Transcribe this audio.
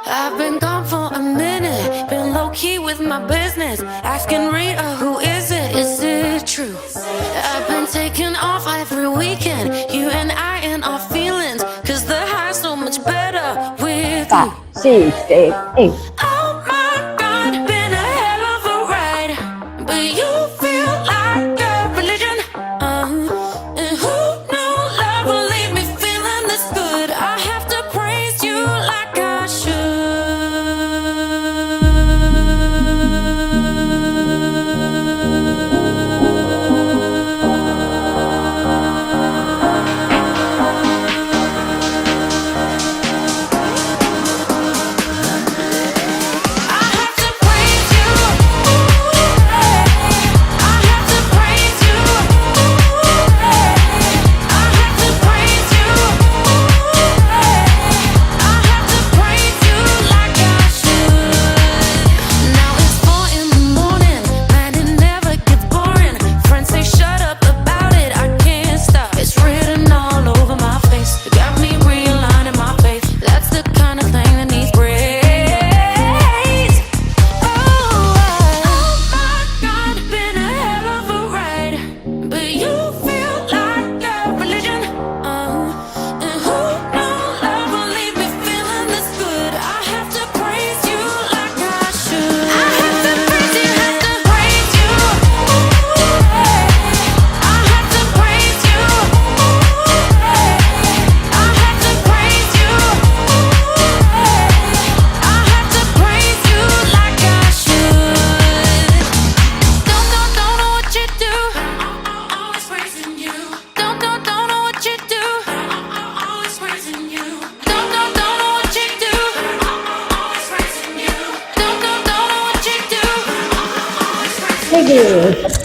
I've been gone for a minute, been low-key with my business, asking Rita, who is it true? I've been taking off every weekend, you and I and our feelings, cause the high's so much better with you. 5, 6, 7, 8. Oh my God, been a hell of a ride, but you feel like a religion. And who knew love will leave me feeling this good? I have to praise you like I 세계